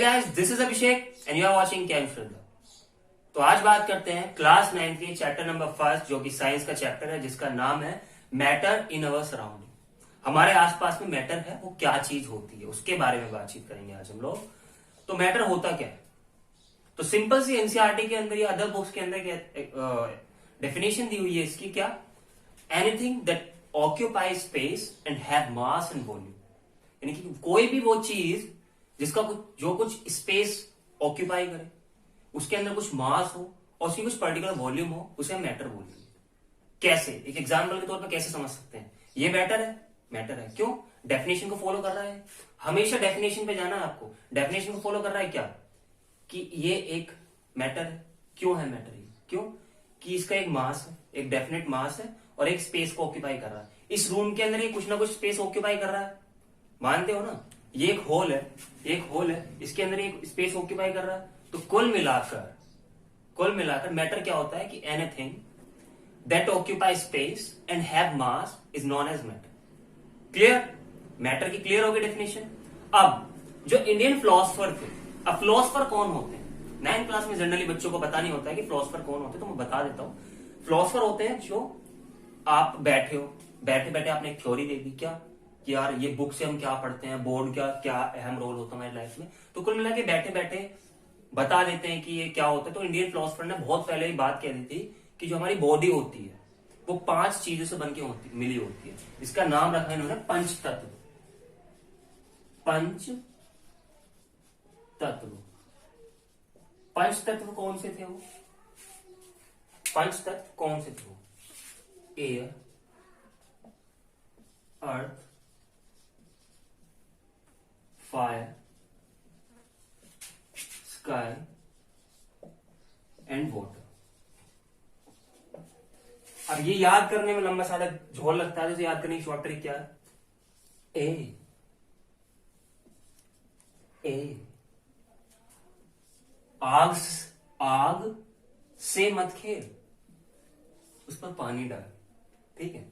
Guys, this is Abhishek and you are watching cam Shraddha. तो आज बात करते हैं क्लास 9 के चैप्टर नंबर 1 जो कि साइंस का चैप्टर है, जिसका नाम है मैटर इन अवर सराउंडिंग। हमारे आसपास में मैटर है, वो क्या चीज होती है उसके बारे में बातचीत करेंगे आज हम लोग। तो मैटर होता क्या है? तो सिंपल सी एनसीईआरटी के अंदर या अदर बुक्स के अंदर डेफिनेशन दी हुई है इसकी, क्या? Anything that occupy space and have mass and volume. यानी कि कोई भी वो चीज जिसका कुछ स्पेस ऑक्यूपाई करे, उसके अंदर कुछ मास हो और उसकी कुछ पर्टिकुलर वॉल्यूम हो, उसे हम मैटर बोलेंगे। कैसे? एक एग्जाम्पल के तौर पर कैसे समझ सकते हैं? ये मैटर है, मैटर है क्यों? डेफिनेशन को फॉलो कर रहा है। हमेशा डेफिनेशन पे जाना है आपको। डेफिनेशन को फॉलो कर रहा है क्या? कि ये एक मैटर है। क्यों है मैटर? ये क्यों? कि इसका एक मास है, एक डेफिनेट मास है और एक स्पेस को ऑक्यूपाई कर रहा है। इस रूम के अंदर ये कुछ ना कुछ स्पेस ऑक्यूपाई कर रहा है, मानते हो ना? ये एक होल है, एक होल है, इसके अंदर एक स्पेस ऑक्यूपाई कर रहा है। तो कुल मिलाकर मैटर क्या होता है कि anything that occupy space and have mass is known as matter. Clear? Matter की क्लियर होगी डेफिनेशन। अब जो इंडियन फिलोसफर थे, अब फिलोसफर कौन होते हैं? 9th क्लास में जनरली बच्चों को पता नहीं होता है कि फिलोसफर कौन होते हैं, तो मैं बता देता हूं। फिलोसफर होते हैं जो आप बैठे हो, बैठे बैठे आपने एक थ्योरी दे दी, क्या कि यार ये बुक से हम क्या पढ़ते हैं, बोर्ड का क्या अहम रोल होता है हमारी लाइफ में, तो कुल मिला के बैठे बैठे बता देते हैं कि ये क्या होता है। तो इंडियन फिलोसफर ने बहुत पहले ही बात कह दी थी कि जो हमारी बॉडी होती है वो 5 चीजों से बनके मिली होती है। इसका नाम रखा है इन्होंने पंच तत्व। पंच तत्व। पंच तत्व कौन से थे वो? पंच तत्व कौन से थे वो? Air, earth, fire, sky and water. अब ये याद करने में लंबा सारा झोल लगता है, तो याद करने की शॉर्ट ट्रिक क्या है? ए आग से मत खेल, उस पर पानी डाल। ठीक है?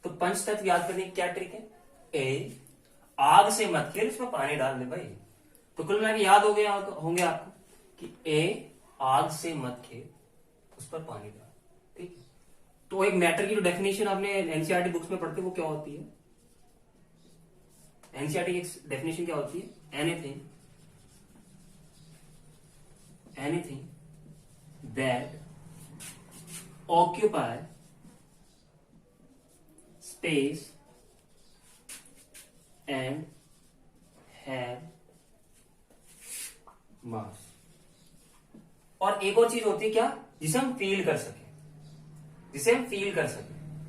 तो पंच तत्व याद करने की क्या ट्रिक है? ए आग से मत खेल, उसमें पानी डाल दे भाई। तो कुल मिला के याद हो गया होंगे आपको कि ए आग से मत खेल, उस पर पानी डाल। ठीक है? तो एक मैटर की जो डेफिनेशन आपने एनसीईआरटी बुक्स में पढ़ते वो क्या होती है? एनसीईआरटी की डेफिनेशन क्या होती है? Anything that occupy space and have मास। और एक और चीज होती है क्या? जिसे हम फील कर सके,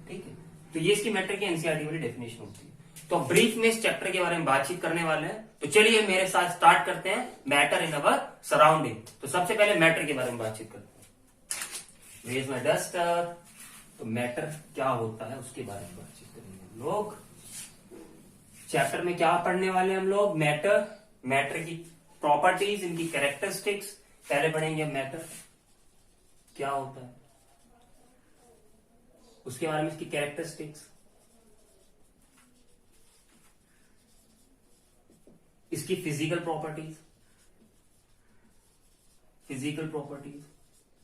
ठीक है? तो ये इसकी मैटर की एनसीईआरटी वाली डेफिनेशन होती है। तो ब्रीफ में इस चैप्टर के बारे में बातचीत करने वाले हैं। तो चलिए मेरे साथ स्टार्ट करते हैं मैटर इन अवर सराउंडिंग। तो सबसे पहले मैटर के बारे में बातचीत करते हैं। Where is my duster? तो मैटर क्या होता है उसके बारे में बातचीत करेंगे हम लोग। चैप्टर में क्या पढ़ने वाले हम लोग? मैटर की प्रॉपर्टीज, इनकी कैरेक्टरिस्टिक्स पहले पढ़ेंगे। मैटर क्या होता है उसके बारे में, इसकी कैरेक्टरिस्टिक्स, इसकी फिजिकल प्रॉपर्टीज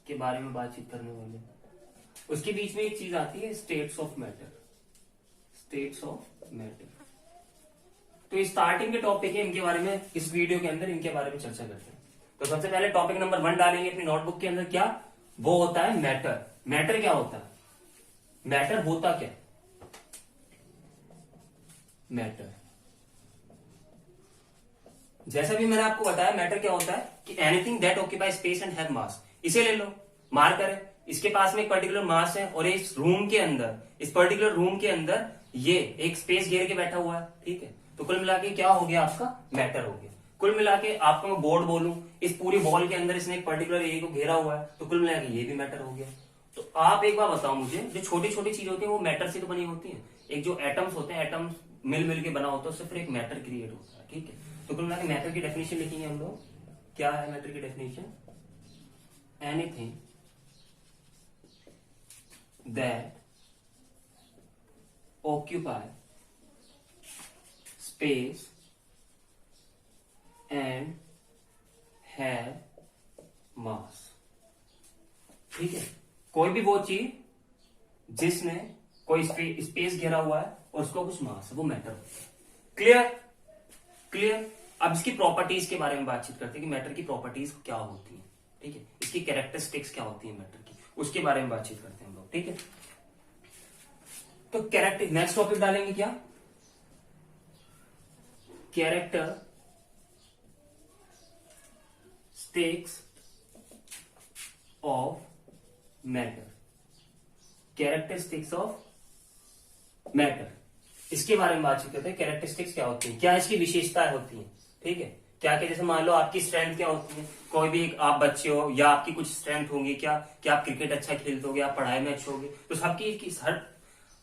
के बारे में बातचीत करने वाले हैं। उसके बीच में एक चीज आती है स्टेट्स ऑफ मैटर। तो स्टार्टिंग के टॉपिक है, इनके बारे में इस वीडियो के अंदर इनके बारे में चर्चा करते हैं। तो सबसे पहले टॉपिक नंबर 1 डालेंगे अपनी नोटबुक के अंदर। क्या वो होता है? मैटर। मैटर क्या होता है? मैटर होता क्या? मैटर, जैसा भी मैंने आपको बताया, मैटर क्या होता है कि anything that occupy space and have मास। इसे ले लो, मार्कर है, इसके पास में एक पर्टिकुलर मास है और इस पर्टिकुलर रूम के अंदर ये एक स्पेस घेर के बैठा हुआ है। ठीक है? तो कुल मिला के क्या हो गया? आपका मैटर हो गया। कुल मिला के आपको मैं बोर्ड बोलूं, इस पूरी बॉल के अंदर इसने एक पर्टिकुलर एरिया को घेरा हुआ है, तो कुल मिला के ये भी मैटर हो गया। तो आप एक बार बताओ मुझे, जो छोटी छोटी चीज होती है वो मैटर से तो बनी होती है। एक जो एटम्स होते हैं, एटम्स मिल के बना होता है, उससे फिर एक मैटर क्रिएट होता है। ठीक है? तो कुल मिला के मैटर की डेफिनेशन लिखेंगे हम लोग। क्या है मैटर की definition? Anything that occupy space and have मास। ठीक है, कोई भी वो चीज जिसने कोई स्पेस घेरा हुआ है और उसको कुछ मास है, वो मैटर होता है। क्लियर? क्लियर। अब इसकी प्रॉपर्टीज के बारे में बातचीत करते हैं कि मैटर की प्रॉपर्टीज क्या होती है। ठीक है, इसकी कैरेक्टरिस्टिक्स क्या होती है मैटर की, उसके बारे में बातचीत करते हैं हम लोग। ठीक है, तो कैरेक्टर नेक्स्ट टॉपिक डालेंगे क्या? Character sticks of matter. Characteristics of matter, इसके बारे में बातचीत करते हैं। कैरेक्टरिस्टिक्स क्या होती है, क्या इसकी विशेषताएं होती हैं। ठीक है, क्या क्या, जैसे मान लो आपकी स्ट्रेंथ क्या होती है, कोई भी आप बच्चे हो या आपकी कुछ स्ट्रेंथ होंगी, क्या क्या आप क्रिकेट अच्छा खेलते होगे, आप पढ़ाई में अच्छे होगे, तो सबकी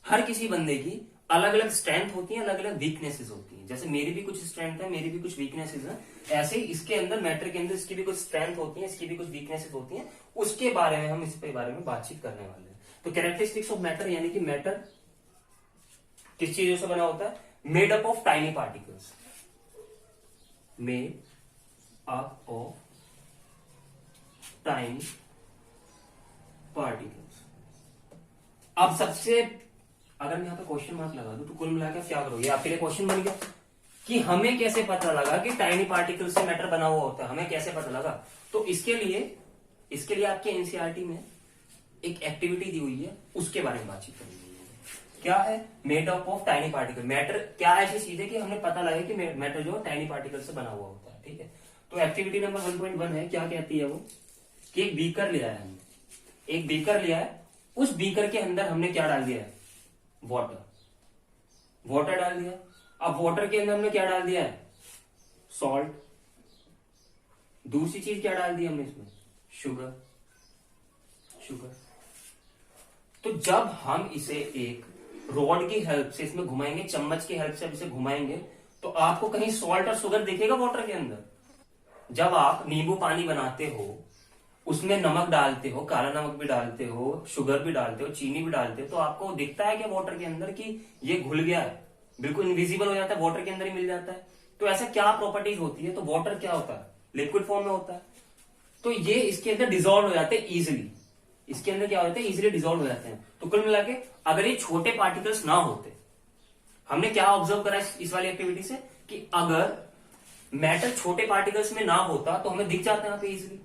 हर किसी बंदे की अलग अलग स्ट्रेंथ होती है, अलग अलग वीकनेसेस होती है। जैसे मेरी भी कुछ स्ट्रेंथ है, मेरी भी कुछ वीकनेसेस है, ऐसे ही इसके अंदर मैटर के अंदर इसकी भी कुछ स्ट्रेंथ होती है, इसकी भी कुछ वीकनेसेस होती है। उसके बारे में हम इसके बारे में बातचीत करने वाले हैं। तो कैरेक्टरिस्टिक्स ऑफ मैटर यानी कि मैटर किस चीजों से बना होता है? Made up of tiny particles. Made up of tiny particles. अब सबसे, अगर मैं यहां पे क्वेश्चन मार्क लगा दूं तो कुल मिलाकर क्या करोगे? आपके लिए क्वेश्चन बन गया कि हमें कैसे पता लगा कि टाइनी पार्टिकल से मैटर बना हुआ होता है, हमें कैसे पता लगा? तो इसके लिए आपके एनसीईआरटी में एक एक्टिविटी दी हुई है, उसके बारे में बातचीत करेंगे। क्या है? Made up of tiny particle. Matter क्या ऐसी चीज है कि हमें पता लगे कि मैटर जो टाइनी पार्टिकल से बना हुआ होता है। ठीक है, तो एक्टिविटी नंबर 1.1 है, क्या कहती है वो, कि एक बीकर लिया है हमने, एक बीकर लिया है, उस बीकर के अंदर हमने क्या डाल दिया है? वाटर डाल दिया। अब वाटर के अंदर हमने क्या डाल दिया है? सॉल्ट। दूसरी चीज क्या डाल दी हमने इसमें? शुगर। तो जब हम इसे एक रॉड की हेल्प से इसमें घुमाएंगे, चम्मच की हेल्प से अब इसे घुमाएंगे, तो आपको कहीं सॉल्ट और शुगर दिखेगा वाटर के अंदर? जब आप नींबू पानी बनाते हो, उसमें नमक डालते हो, काला नमक भी डालते हो, शुगर भी डालते हो, चीनी भी डालते हो, तो आपको दिखता है क्या वाटर के अंदर कि ये घुल गया है? बिल्कुल इनविजिबल हो जाता है, वाटर के अंदर ही मिल जाता है। तो ऐसा क्या प्रॉपर्टीज होती है? तो वाटर क्या होता है? लिक्विड फॉर्म में होता है, तो ये इसके अंदर डिजोल्व हो जाते हैं इजिली। इसके अंदर क्या होता है? इजिली डिजोल्व हो जाते हैं। तो कुल मिला के अगर ये छोटे पार्टिकल्स ना होते, हमने क्या ऑब्जर्व करा इस वाली एक्टिविटी से, कि अगर मैटर छोटे पार्टिकल्स में ना होता तो हमें दिख जाता है, यहाँ पे इजिली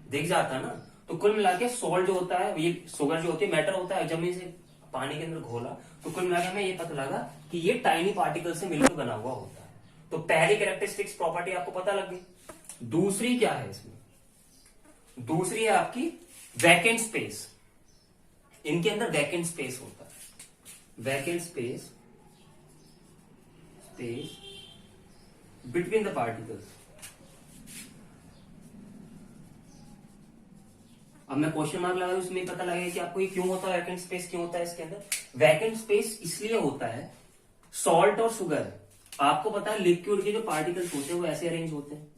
दिख जाता है ना। तो कुल मिला के सॉल्ट जो होता है, ये शुगर जो होती है, मैटर होता है, जब इसे पानी के अंदर घोला तो कुल मिला के हमें ये पता लगा कि ये टाइनी पार्टिकल से मिलकर बना हुआ होता है। तो पहली कैरेक्टरिस्टिक्स प्रॉपर्टी आपको पता लग गई। दूसरी क्या है इसमें? दूसरी है आपकी वैकेंट स्पेस। इनके अंदर वैकेंट स्पेस होता है, vacant space between the particles. अब मैं क्वेश्चन मार्क लगा दूं, उसमें पता लगेगा कि आपको ये क्यों होता है, वैकेंट स्पेस क्यों होता है इसके अंदर। वैकेंट स्पेस इसलिए होता है, सॉल्ट और शुगर, आपको पता है लिक्विड के जो पार्टिकल्स होते हैं वो ऐसे अरेंज होते हैं,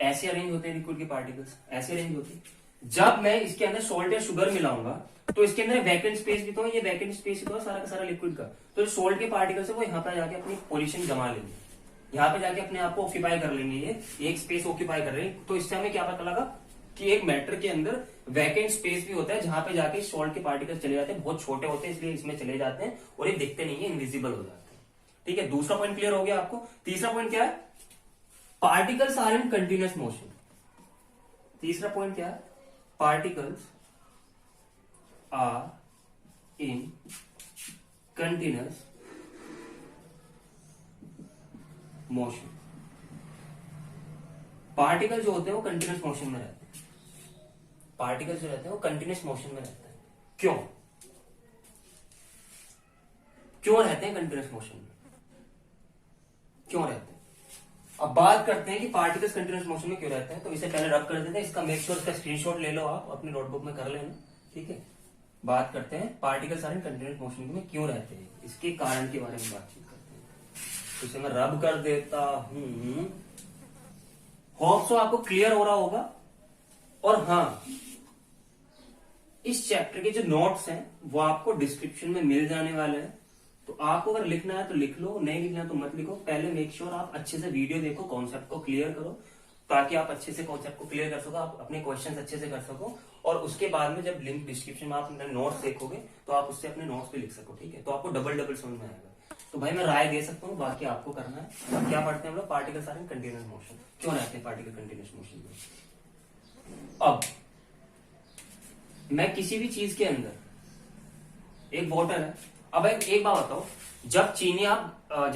ऐसे अरेंज होते हैं लिक्विड के पार्टिकल्स, ऐसे अरेंज होते हैं। जब मैं इसके अंदर सॉल्ट या शुगर मिलाऊंगा तो इसके अंदर वैकेंट स्पेस भी तो है, ये वैकेंट स्पेस ही तो है सारा का सारा लिक्विड का। तो जो सॉल्ट के पार्टिकल्स है वो यहाँ पे जाके अपनी पोजीशन जमा लेंगे, यहाँ पे जाके अपने आप को ऑक्यूपाई कर लेंगे, ये एक स्पेस ऑक्यूपाई कर रहे हैं। तो इससे हमें क्या पता लगा कि एक मैटर के अंदर वैकेंट स्पेस भी होता है, जहां पे जाके सॉल्ट के पार्टिकल्स चले जाते हैं, बहुत छोटे होते हैं इसलिए इसमें चले जाते हैं और ये दिखते नहीं है, इनविजिबल हो जाते हैं। ठीक है, दूसरा पॉइंट क्लियर हो गया आपको। तीसरा पॉइंट क्या है? Particles are in continuous motion. तीसरा पॉइंट क्या है? Particles are in continuous motion. Particle जो होते हैं वो कंटिन्यूअस मोशन में रहते हैं, पार्टिकल जो रहते हैं वो कंटिन्यूअस मोशन में रहते हैं। क्यों रहते हैं कंटिन्यूअस मोशन में? क्यों रहते हैं? अब बात करते हैं कि पार्टिकल्स कंटिन्यूअस मोशन में क्यों रहते हैं। तो इसे पहले रब कर देते हैं, इसका मेक श्योर इसका स्क्रीनशॉट ले लो, आप अपने नोटबुक में कर लेना। ठीक है, बात करते हैं particles are in continuous motion में क्यों रहते हैं, इसके कारण के बारे में बातचीत करते हैं। तो इसे मैं रब कर देता हूं, होप सो आपको क्लियर हो रहा होगा। और हाँ, इस चैप्टर के जो नोट्स हैं वो आपको डिस्क्रिप्शन में मिल जाने वाले हैं, तो तो आपको अगर लिखना है तो लिख लो, नहीं लिखना तो मत लिखो। पहले मेक श्योर आप अच्छे से वीडियो देखो, कॉन्सेप्ट को क्लियर करो, ताकि आप अच्छे से कॉन्सेप्ट को क्लियर कर सको, आप अपने क्वेश्चंस अच्छे से कर सको। और उसके बाद में जब लिंक डिस्क्रिप्शन में आप अपने नोट्स देखोगे तो आप उससे अपने नोट्स पे लिख सको, ठीक है। तो आपको डबल समझ में आएगा। तो भाई मैं राय दे सकता हूँ, बाकी आपको करना है। क्या पढ़ते हैं हम लोग? Particles are in continuous motion. क्यों रहते हैं पार्टिकल कंटीन्यूअस मोशन में? अब मैं किसी भी चीज के अंदर एक बोतल है। अब एक बात बताओ, जब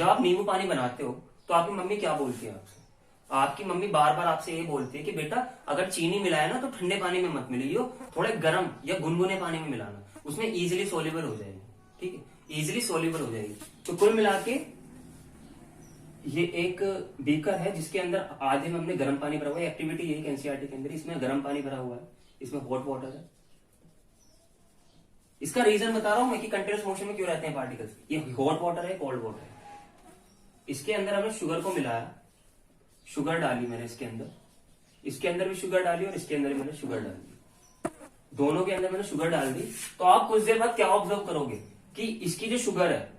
आप नींबू पानी बनाते हो तो आपकी मम्मी क्या बोलती है आपसे? आपकी मम्मी बार बार आपसे ये बोलती है कि बेटा अगर चीनी मिलाए ना तो ठंडे पानी में मत मिलाइयो, थोड़े गर्म या गुनगुने पानी में मिलाना, उसमें इजीली सोल्यूबल हो जाएगी, ठीक है, इजीली सोल्यूबल हो जाएगी। तो कुल मिला के ये एक बीकर है जिसके अंदर आधे में हमने गर्म पानी भरा हुआ है। एक्टिविटी यही एनसीईआरटी के अंदर, इसमें गर्म पानी भरा हुआ है, इसमें हॉट वाटर है। इसका रीजन बता रहा हूं मैं कि कंटीन्यूअस मोशन में क्यों रहते हैं पार्टिकल्स। ये हॉट वाटर है, कोल्ड वाटर है। इसके अंदर हमने शुगर को मिलाया, शुगर डाली मैंने इसके अंदर भी शुगर डाली और इसके अंदर भी मैंने शुगर डाली, दोनों के अंदर मैंने शुगर डाल दी। तो आप कुछ देर बाद क्या ऑब्जर्व करोगे कि इसकी जो शुगर है,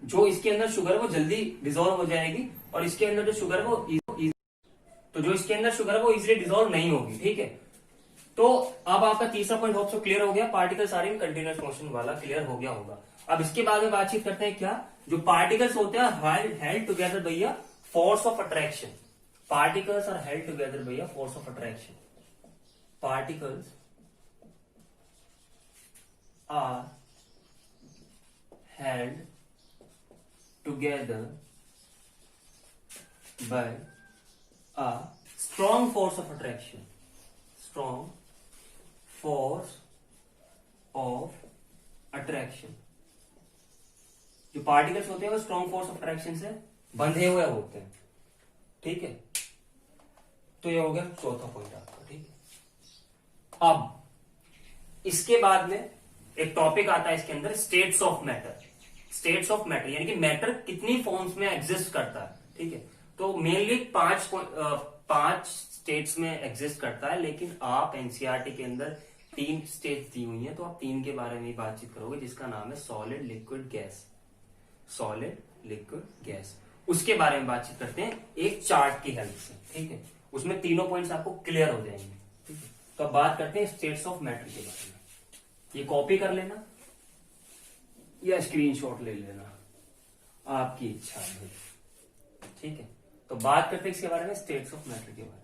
जो इसके अंदर शुगर है वो जल्दी डिजोल्व हो जाएगी, और इसके अंदर जो शुगर है वो तो जो इसके अंदर शुगर है वो इजीली डिजोल्व नहीं होगी, ठीक है। तो अब आपका तीसरा पॉइंट होप सो क्लियर हो गया, particles are in continuous motion वाला क्लियर हो गया होगा। अब इसके बाद में बातचीत करते हैं क्या, जो पार्टिकल्स होते हैं held together by a force of attraction. Particles are held together by a force of attraction. Particles are held together by a strong force of attraction. Strong force of attraction. जो particles होते हैं वो strong force of attraction से बंधे हुए होते हैं, ठीक है। तो ये हो गया चौथा पॉइंट आपका, ठीक है। अब इसके बाद में एक टॉपिक आता है इसके अंदर, states of matter. States of matter यानी कि मैटर कितनी फॉर्म्स में एग्जिस्ट करता है, ठीक है। तो मेनली पांच स्टेट्स में एग्जिस्ट करता है, लेकिन आप एनसीईआरटी के अंदर 3 स्टेट्स दी हुई हैं, तो आप 3 के बारे में बातचीत करोगे, जिसका नाम है solid, liquid, gas. Solid, liquid, gas, उसके बारे में बातचीत करते हैं एक चार्ट की हेल्प से, ठीक है। उसमें तीनों पॉइंट्स आपको क्लियर हो जाएंगे, ठीक है। तो अब बात करते हैं स्टेट्स ऑफ मैटर के बारे में। ये कॉपी कर लेना या स्क्रीनशॉट ले लेना, आपकी इच्छा है, ठीक है। तो बात करते हैं इसके बारे में, स्टेट्स ऑफ मैटर के बारे में।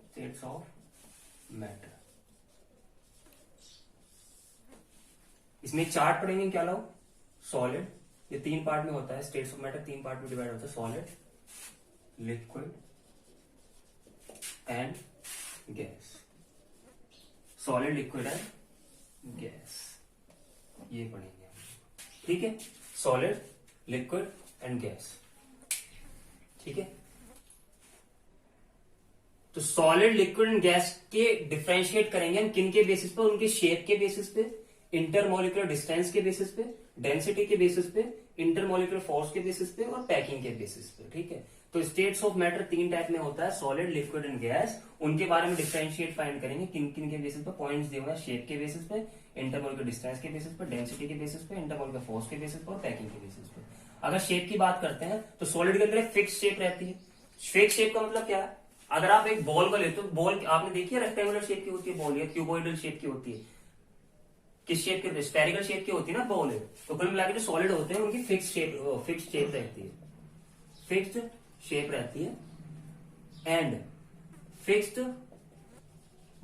स्टेट्स ऑफ मैटर, इसमें एक चार्ट पढ़ेंगे, क्या लो, सॉलिड, ये 3 पार्ट में होता है। स्टेट्स ऑफ मैटर 3 पार्ट में डिवाइड होता है, solid, liquid and gas. Solid, liquid and gas, ये पढ़ेंगे, ठीक है। सॉलिड, लिक्विड एंड गैस, ठीक है। तो सॉलिड, लिक्विड एंड गैस के डिफरेंशिएट करेंगे हम किन के बेसिस पे? उनके शेप के बेसिस पे, इंटरमोलिकुलर डिस्टेंस के बेसिस पे, डेंसिटी के बेसिस पे, इंटरमोलिकुलर फोर्स के बेसिस पे और पैकिंग के बेसिस पे, ठीक है। तो स्टेट्स ऑफ मैटर 3 टाइप में होता है, सॉलिड, लिक्विड एंड गैस। उनके बारे में डिफरेंशिएट फाइंड करेंगे किन किन के बेसिस पे। पॉइंट्स दिए हुए हैं, शेप के बेसिस पे, इंटरमोलिकुलर डिस्टेंस के बेसिस पे, डेंसिटी के बेसिस पे, इंटरमोलिकुलर फोर्स के बेसिस पे और पैकिंग के बेसिस पे। अगर शेप की बात करते हैं तो सॉलिड के अंदर फिक्स शेप रहती है। फिक्स शेप का मतलब क्या है? अगर आप एक बॉल को लेते हो, बॉल आपने देखी है रेक्टेंगुलर शेप की होती है बॉल, या क्यूबॉइडल शेप की होती है, किस शेप की? स्फेरिकल शेप की होती है ना बॉल है। तो कुल मिलाकर जो सॉलिड होते हैं उनकी फिक्स शेप रहती है, फिक्स्ड शेप रहती है एंड फिक्स्ड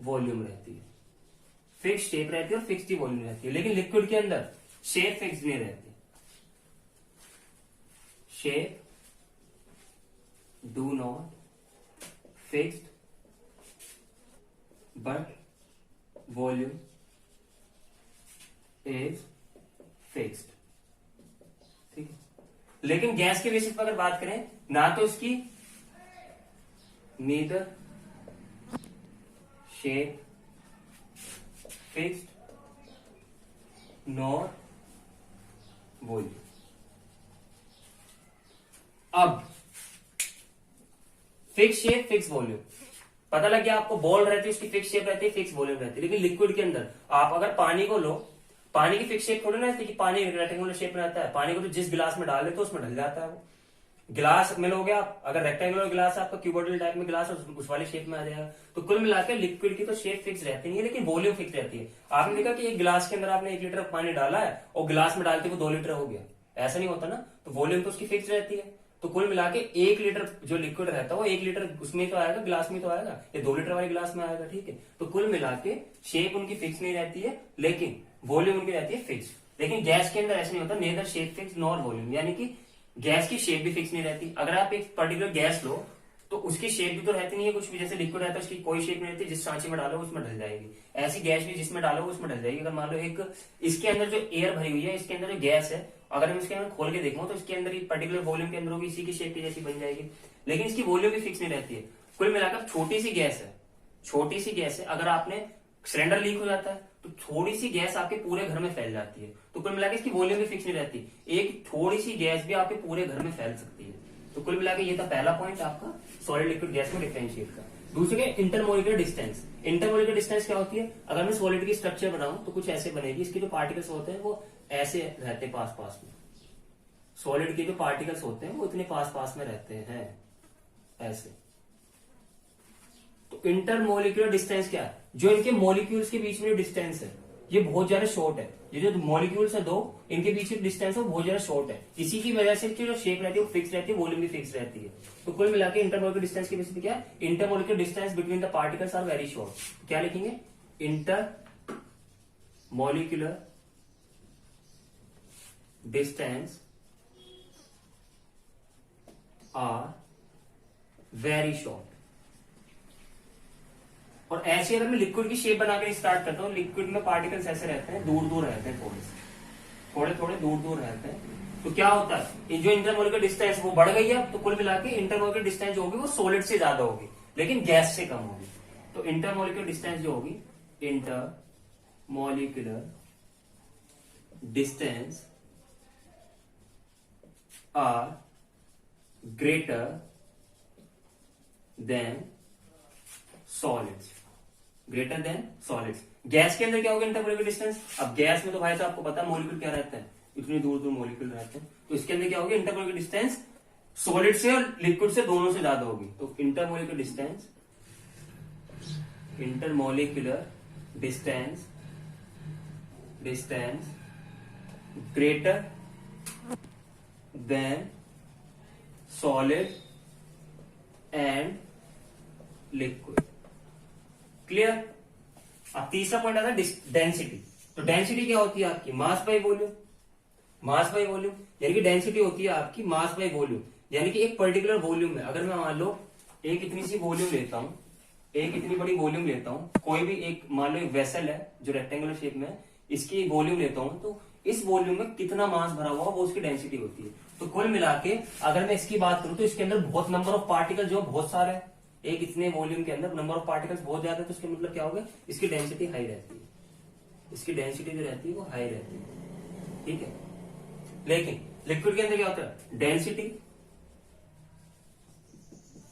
वॉल्यूम रहती है। फिक्स शेप रहती है और फिक्स्ड वॉल्यूम रहती है। लेकिन लिक्विड के अंदर शेप फिक्स नहीं रहती, shape do not fixed but volume is fixed, ठीक है। लेकिन गैस के बेसिस पर अगर बात करें, ना तो इसकी neither shape fixed not volume. अब फिक्स शेप फिक्स वॉल्यूम पता लग गया आपको। बॉल रहती है उसकी फिक्स शेप रहती है, फिक्स वॉल्यूम रहती है। लेकिन लिक्विड के अंदर आप अगर पानी को लो, पानी की फिक्स शेप थोड़ी ना रहती कि पानी रेक्टेंगुलर शेप में रहता है। पानी को तो जिस गिलास में डाल दे तो उसमें ढल जाता है वो। गिलास में लोगे आप, अगर रेक्टेंगुलर गिलास है आपका, क्यूबोइडल टाइप में गिलास है, उस वाली शेप में आ जाएगा। तो कुल मिलाकर लिक्विड की तो शेप फिक्स रहती नहीं है, लेकिन वॉल्यूम फिक्स रहती है। आपने देखा कि एक गिलास के अंदर आपने 1 लीटर पानी डाला है और गिलास में डालते वो 2 लीटर हो गया, ऐसा नहीं होता ना। तो वॉल्यूम तो उसकी फिक्स रहती है। तो कुल मिला के 1 लीटर जो लिक्विड रहता है वो 1 लीटर उसमें तो आएगा, गिलास में तो आएगा, या 2 लीटर वाले गिलास में आएगा, ठीक है। तो कुल मिला के शेप उनकी फिक्स नहीं रहती है, लेकिन वॉल्यूम उनकी रहती है फिक्स। लेकिन गैस के अंदर ऐसा नहीं होता, neither shape fix nor volume, यानी कि गैस की शेप भी फिक्स नहीं रहती। अगर आप एक पर्टिकुलर गैस लो तो उसकी शेप भी तो रहती नहीं है कुछ भी, जैसे लिक्विड रहता है उसकी कोई शेप नहीं रहती, जिस सांचे में डालो उसमें ढल जाएगी। ऐसी गैस भी जिसमें डालो उसमें ढल जाएगी। अगर मान लो एक इसके अंदर जो एयर भरी हुई है, इसके अंदर जो गैस है, अगर मैं इसके अंदर खोल के देखूं तो इसके अंदर पर्टिकुलर वॉल्यूम के अंदर होगी, इसी की शेप की जैसी बन जाएगी, लेकिन इसकी वॉल्यूम भी फिक्स नहीं रहती है। कुल मिलाकर छोटी सी गैस है, छोटी सी गैस है, अगर आपने सिलेंडर लीक हो जाता है तो थोड़ी सी गैस आपके पूरे घर में फैल जाती है। तो कुल मिलाकर इसकी वॉल्यूम भी फिक्स नहीं रहती, एक थोड़ी सी गैस भी आपके पूरे घर में फैल सकती है। तो कुल मिलाकर ये था पहला पॉइंट आपका सॉलिड लिक्विड गैस में डिफरेंशिएट का। दूसरे इंटरमोलिकुलर डिस्टेंस। इंटरमोलिकुलर डिस्टेंस क्या होती है? अगर मैं सॉलिड की स्ट्रक्चर बनाऊं तो कुछ ऐसे बनेगी, इसके जो पार्टिकल्स होते हैं वो ऐसे रहते हैं पास पास में। सॉलिड के जो पार्टिकल्स होते हैं वो इतने पास पास में रहते हैं ऐसे। तो इंटरमोलिकुलर डिस्टेंस क्या है? जो इनके मॉलिक्यूल्स के बीच में जो डिस्टेंस है ये बहुत ज्यादा शॉर्ट है। ये जो मॉलिक्यूल्स है दो, इनके बीच में डिस्टेंस है बहुत ज्यादा शॉर्ट है। इसी की वजह से जो शेप रहती है वो फिक्स रहती है, वॉल्यूम भी फिक्स रहती है। तो कुल मिलाकर इंटरमोलिकुलर डिस्टेंस की बेसिस पे क्या है? Intermolecular distance between the particles are very short. क्या लिखेंगे? Intermolecular distance are very short. और ऐसे अगर मैं लिक्विड की शेप बनाकर स्टार्ट करता हूँ, लिक्विड में पार्टिकल्स ऐसे रहते हैं, दूर दूर रहते हैं, थोड़े थोड़े दूर दूर रहते हैं। तो क्या होता है, जो इंटरमोलिकुलर डिस्टेंस वो बढ़ गई है, तो कुल मिला के इंटरमोलिकुलर डिस्टेंस जो होगी वो सॉलिड से ज्यादा होगी, लेकिन गैस से कम होगी। तो इंटरमोलिकुलर डिस्टेंस जो होगी, intermolecular distance are greater than solids, greater than solids. Gas के अंदर क्या होगा? Intermolecular distance. अब गैस में तो भाई साहब आपको पता है मॉलिक्यूल क्या रहते हैं, इतनी दूर दूर मॉलिक्यूल रहते हैं। तो इसके अंदर क्या होगी? इंटरमोलिकुलर डिस्टेंस सॉलिड से और लिक्विड से दोनों से ज्यादा होगी। तो intermolecular distance, intermolecular distance distance greater than solid and liquid. Clear? अब तीसरा पॉइंट आता है डेंसिटी। तो डेंसिटी क्या होती है आपकी? Mass by volume. Mass by volume यानी कि डेंसिटी होती है आपकी मास बाय वॉल्यूम। यानी कि एक पर्टिकुलर वॉल्यूम में अगर मैं मान लो एक इतनी सी वॉल्यूम लेता हूं, एक इतनी बड़ी वॉल्यूम लेता हूं, कोई भी एक मान लो एक वेसल है जो रेक्टेंगुलर शेप में है, इसकी वॉल्यूम लेता हूं, तो इस वॉल्यूम में कितना मास भरा हुआ वो उसकी डेंसिटी होती है। तो कुल मिला के अगर मैं इसकी बात करूं तो इसके अंदर बहुत नंबर ऑफ पार्टिकल जो बहुत सारे हैं, एक इतने वॉल्यूम के अंदर नंबर ऑफ पार्टिकल्स बहुत ज्यादा है, तो इसके मतलब क्या होगा? इसकी डेंसिटी हाई रहती है, इसकी डेंसिटी जो रहती है वो हाई रहती है, ठीक है। लेकिन लिक्विड के अंदर क्या होता है? Density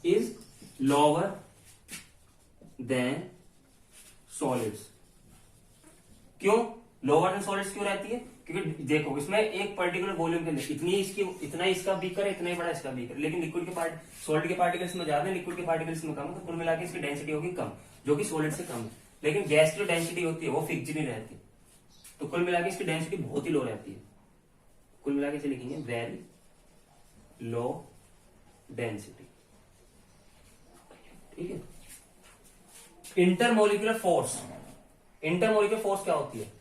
is lower than solids. क्यों लोअर देन सॉलिड्स क्यों रहती है? क्योंकि देखो इसमें एक पर्टिकुलर वॉल्यूम के अंदर इतनी इसकी, इतना इसका बीकर है, इतना ही बड़ा इसका बीकर, लेकिन लिक्विड के पार्ट सॉलिड के पार्टिकल्स में ज्यादा है, लिक्विड के पार्टिकल्स में कम है। तो कुल मिलाकर इसकी डेंसिटी होगी कम, जो कि सॉलिड से कम है। लेकिन गैस की जो डेंसिटी होती है वो फिक्स नहीं रहती, तो कुल मिलाकर इसकी डेंसिटी बहुत ही लो रहती है। कुल मिलाकर इसे लिखेंगे वेरी लो डेंसिटी, ठीक है। Intermolecular force. इंटरमोलिकुलर फोर्स क्या होती है?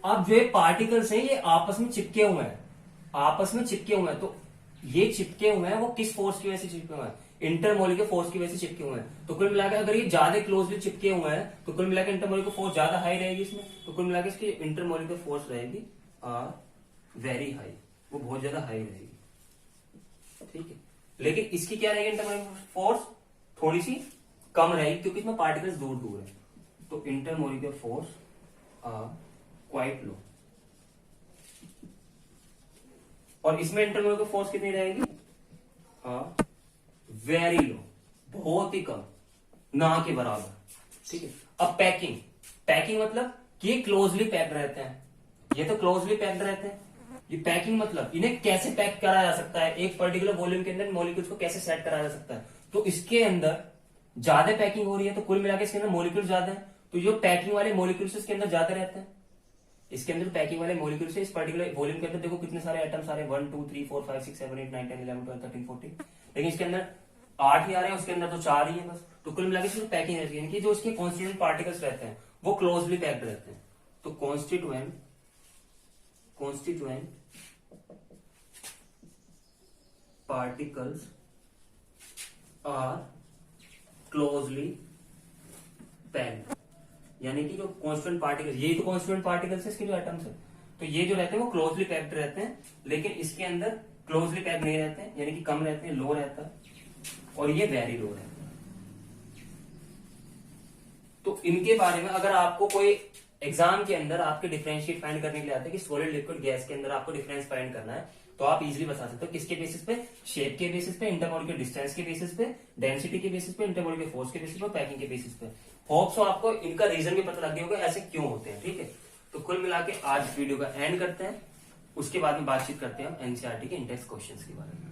अब जो ये पार्टिकल्स हैं ये आपस में चिपके हुए हैं, आपस में चिपके हुए हैं। तो ये चिपके हुए हैं वो किस फोर्स की वजह से चिपके हुए हैं? इंटरमोलिकुलर फोर्स की वजह से चिपके हुए हैं। तो कुल मिलाकर अगर ये ज्यादा क्लोजली चिपके हुए हैं तो कुल मिलाकर इंटरमोलिकुलर फोर्स ज्यादा हाई रहेगी इसमें। तो कुल मिलाकर इसकी इंटरमोलिकुलर फोर्स रहेगी आर वेरी हाई, वो बहुत ज्यादा हाई रहेगी, ठीक है। लेकिन इसकी क्या रहेगी? इंटरमोलिकुलर फोर्स थोड़ी सी कम रहेगी क्योंकि इसमें पार्टिकल्स दूर दूर है। तो intermolecular force are quite low. और इसमें इंटरमोलिकुलर फोर्स कितनी रहेगी? वेरी लो, बहुत ही कम, ना के बराबर, ठीक है। अब पैकिंग। पैकिंग मतलब कि ये क्लोजली पैक रहते हैं, ये तो क्लोजली पैक्ड रहते हैं। ये पैकिंग मतलब इन्हें कैसे पैक करा जा सकता है, एक पर्टिकुलर वॉल्यूम के अंदर मॉलिक्यूल्स को कैसे सेट करा जा सकता है। तो इसके अंदर ज्यादा पैकिंग हो रही है तो कुल मिलाकर इसके अंदर मॉलिक्यूल ज्यादा है, तो जो पैकिंग वाले मॉलिक्यूल्स इसके अंदर ज्यादा रहते हैं। इसके अंदर पैकिंग वाले मॉलिक्यूल्स इस पर्टिकुलर वॉल्यूम के अंदर देखो कितने सारे एटम्स आ रहे हैं, 1 2 3 4 5 6 7 8 9 10 11 12 13 14, लेकिन इसके अंदर 8 ही आ रहे हैं, उसके अंदर तो 4 ही है बस। तो कुल मिलाकर इसमें पैकिंग रहती है, यानी कि जो इसके कॉन्स्टिट्यूएंट पार्टिकल्स रहते हैं वो क्लोजली पैक्ड रहते हैं। तो constituent particles are closely packed, यानी कि जो कॉन्स्टेंट पार्टिकल्स, यही तो कॉन्स्टेंट पार्टिकल्स है इसके जो एटम्स है, तो ये जो रहते हैं वो क्लोजली पैक्ड रहते हैं, लेकिन इसके अंदर क्लोजली पैक्ड नहीं रहते हैं, यानी कि कम रहते हैं, लो रहता है, और ये वेरी लो रहता है। तो इनके बारे में अगर आपको कोई एग्जाम के अंदर आपके डिफरेंशिएट फाइंड करने के लिए आता है कि सॉलिड लिक्विड गैस के अंदर आपको डिफरेंस फाइंड करना है, तो आप इजीली बता सकते हो किसके बेसिस पे, शेप के बेसिस पे, इंटरमोलिक्यूलर डिस्टेंस के बेसिस पे, डेंसिटी के बेसिस पे, इंटरमोलिक्यूलर फोर्स के बेसिस पे, पैकिंग के बेसिस पे। होप सो आपको इनका रीजन भी पता लग गया होगा ऐसे क्यों होते हैं। ठीक है, तो कुल मिला के आज वीडियो का एंड करते हैं, उसके बाद में बातचीत करते हैं एनसीईआरटी के इंडेक्स क्वेश्चंस के बारे में।